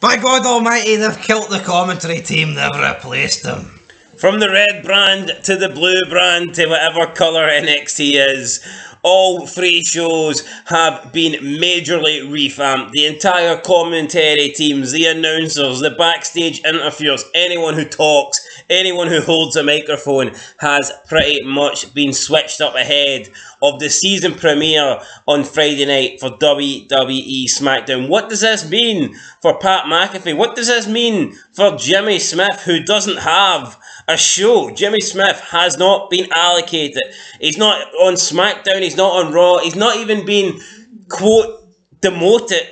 By God Almighty, they've killed the commentary team, they've replaced them. From the red brand to the blue brand to whatever colour NXT is, all three shows have been majorly revamped. The entire commentary teams, the announcers, the backstage interviewers, anyone who talks, anyone who holds a microphone has pretty much been switched up ahead of the season premiere on Friday night for WWE SmackDown. What does this mean for Pat McAfee? What does this mean for Jimmy Smith, who doesn't have a show? Jimmy Smith has not been allocated. He's not on SmackDown. He's not on Raw. He's not even been, quote, demoted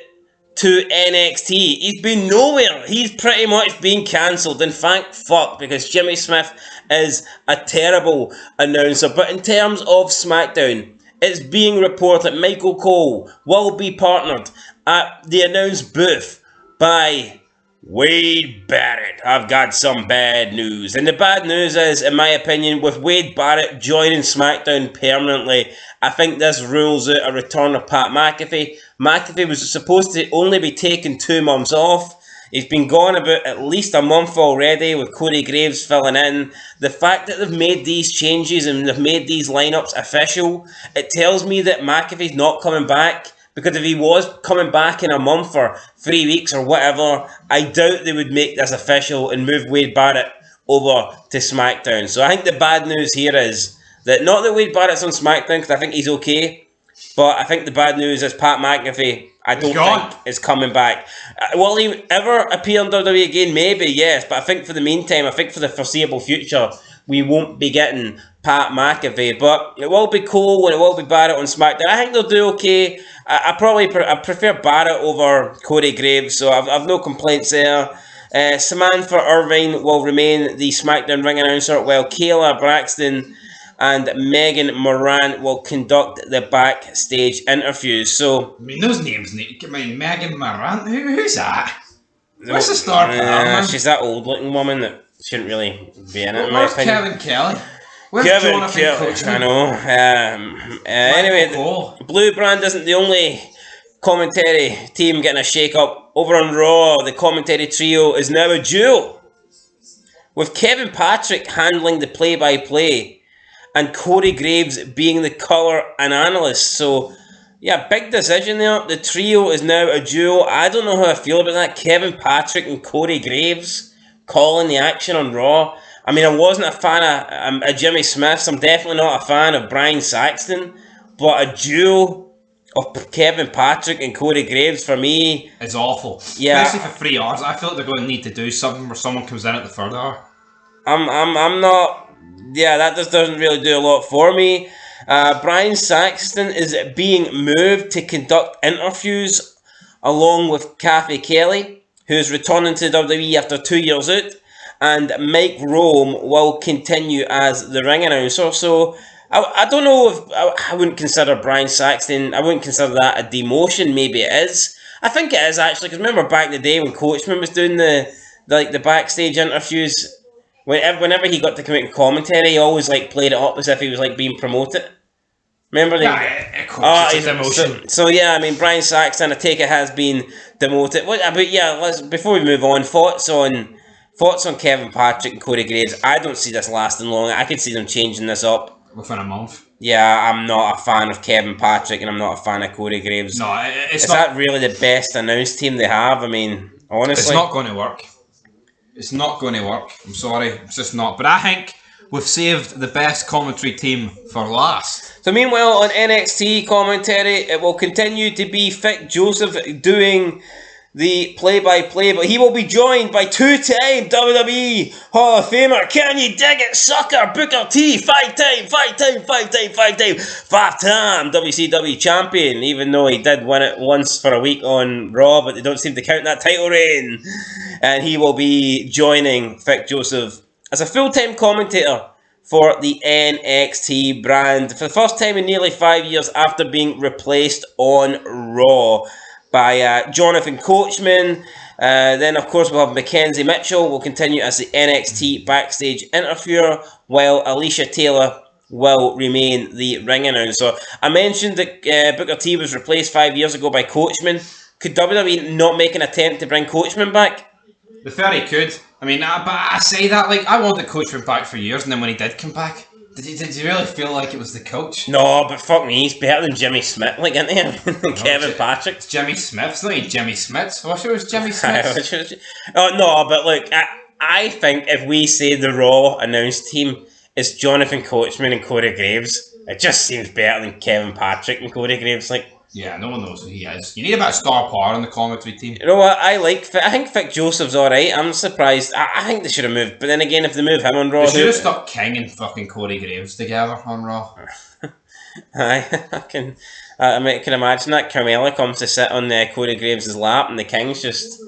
to NXT. He's been nowhere. He's pretty much been cancelled. And thank fuck, because Jimmy Smith is a terrible announcer. But in terms of SmackDown, it's being reported Michael Cole will be partnered at the announced booth by Wade Barrett. I've got some bad news. And the bad news is, in my opinion, with Wade Barrett joining SmackDown permanently, I think this rules out a return of Pat McAfee. McAfee was supposed to only be taking 2 months off. He's been gone about at least a month already, with Corey Graves filling in. The fact that they've made these changes and they've made these lineups official, it tells me that McAfee's not coming back. Because if he was coming back in a month or 3 weeks or whatever, I doubt they would make this official and move Wade Barrett over to SmackDown. So I think the bad news here is that, not that Wade Barrett's on SmackDown, because I think he's okay, but I think the bad news is Pat McAfee, I don't think, is coming back. Will he ever appear in WWE again? Maybe, yes, but I think for the meantime, I think for the foreseeable future, we won't be getting Pat McAfee. But it will be Cole and it will be Barrett on SmackDown. I think they'll do okay. I prefer Barrett over Corey Graves, so I've no complaints there. Samantha Irvine will remain the SmackDown ring announcer, while Kayla Braxton and Megan Moran will conduct the backstage interviews. So, I mean, those names, Megan Moran, who's that? What's the star power? She's that old-looking woman that shouldn't really be in it. Where's Kevin Kelly? Where's Kevin Jonathan Kelly? Coachman? I know. Anyway, the Blue Brand isn't the only commentary team getting a shake-up. Over on Raw, the commentary trio is now a duo, with Kevin Patrick handling the play-by-play and Corey Graves being the colour and analyst. So, yeah, big decision there. The trio is now a duo. I don't know how I feel about that. Kevin Patrick and Corey Graves calling the action on Raw. I mean, I wasn't a fan of Jimmy Smith, so I'm definitely not a fan of Brian Saxton, but a duo of Kevin Patrick and Corey Graves, for me, it's awful. Yeah. Especially for 3 hours. I feel like they're going to need to do something where someone comes in at the third hour. I'm not... Yeah, that just doesn't really do a lot for me. Brian Saxton is being moved to conduct interviews along with Kathy Kelly, who's returning to WWE after 2 years out, and Mike Rome will continue as the ring announcer. So I don't know if I wouldn't consider Brian Saxton, I wouldn't consider that a demotion. Maybe it is. I think it is, actually, because remember back in the day when Coachman was doing the backstage interviews, whenever he got to come out in commentary, he always played it up as if he was being promoted. Remember? It's a demotion. So yeah, I mean, Brian Saxton, I take it, has been demoted. But yeah, before we move on, thoughts on Kevin Patrick and Corey Graves. I don't see this lasting long. I could see them changing this up within a month. Yeah, I'm not a fan of Kevin Patrick and I'm not a fan of Corey Graves. No, is that really the best announced team they have? I mean, honestly, it's not going to work. It's not going to work. I'm sorry, it's just not. But I think we've saved the best commentary team for last. So meanwhile, on NXT commentary, it will continue to be Vic Joseph doing the play-by-play, but he will be joined by two-time WWE Hall of Famer, can you dig it, sucker, Booker T, five-time WCW champion, even though he did win it once for a week on Raw, but they don't seem to count that title reign. And he will be joining Vic Joseph as a full-time commentator for the NXT brand for the first time in nearly 5 years after being replaced on Raw by Jonathan Coachman. Then, of course, we'll have Mackenzie Mitchell will continue as the NXT backstage interviewer, while Alicia Taylor will remain the ring announcer. I mentioned that Booker T was replaced 5 years ago by Coachman. Could WWE not make an attempt to bring Coachman back? The very could. I mean, but I say that like I wanted Coachman back for years, and then when he did come back, did you really feel like it was the coach? No, but fuck me, he's better than Jimmy Smith, like, isn't he? Kevin Patrick. It's Jimmy Smith. It's not even Jimmy Smith. I wish it was Jimmy Smith. Oh no, but look, I think if we say the Raw announced team is Jonathan Coachman and Corey Graves, it just seems better than Kevin Patrick and Corey Graves. Like, yeah, no one knows who he is. You need a bit of star power in the commentary team. You know what? I think Vic Joseph's alright. I'm surprised. I think they should have moved. But then again, if they move him on Raw... They should have stuck King and fucking Corey Graves together on Raw. I can imagine that. Carmella comes to sit on Corey Graves' lap and the King's just...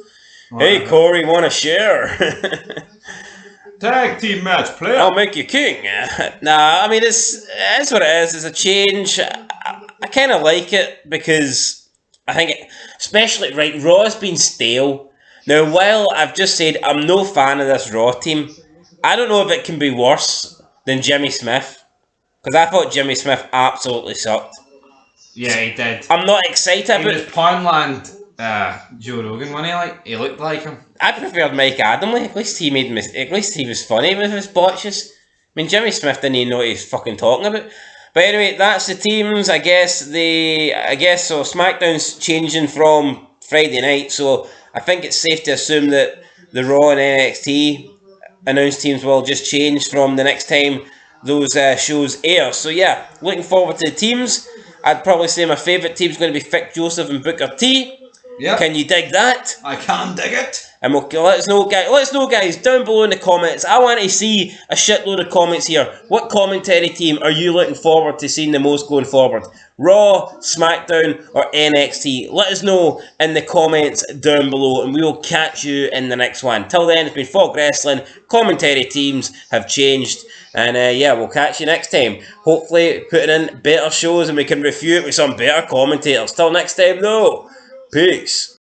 Hey, Corey, want to share? Tag team match, player. I'll make you king. Nah, I mean, it's what it is. It's a change. I kind of like it because I think, especially, right, Raw's been stale. Now, while I've just said I'm no fan of this Raw team, I don't know if it can be worse than Jimmy Smith. Because I thought Jimmy Smith absolutely sucked. Yeah, he did. I'm not excited about... He was Poundland Joe Rogan, wasn't he? Like, he looked like him. I preferred Mike Adamle. At least he was funny with his botches. I mean, Jimmy Smith didn't even know what he was fucking talking about. But anyway, that's the teams. I guess so. SmackDown's changing from Friday night, so I think it's safe to assume that the Raw and NXT announced teams will just change from the next time those shows air. So yeah, looking forward to the teams. I'd probably say my favourite team's going to be Vic Joseph and Booker T. Yep. Can you dig that? I can dig it. And let us know, guys, down below in the comments. I want to see a shitload of comments here. What commentary team are you looking forward to seeing the most going forward? Raw, SmackDown, or NXT? Let us know in the comments down below, and we will catch you in the next one. Till then, it's been Fog Wrestling. Commentary teams have changed. And yeah, we'll catch you next time. Hopefully putting in better shows and we can review it with some better commentators. Till next time, though. Peace.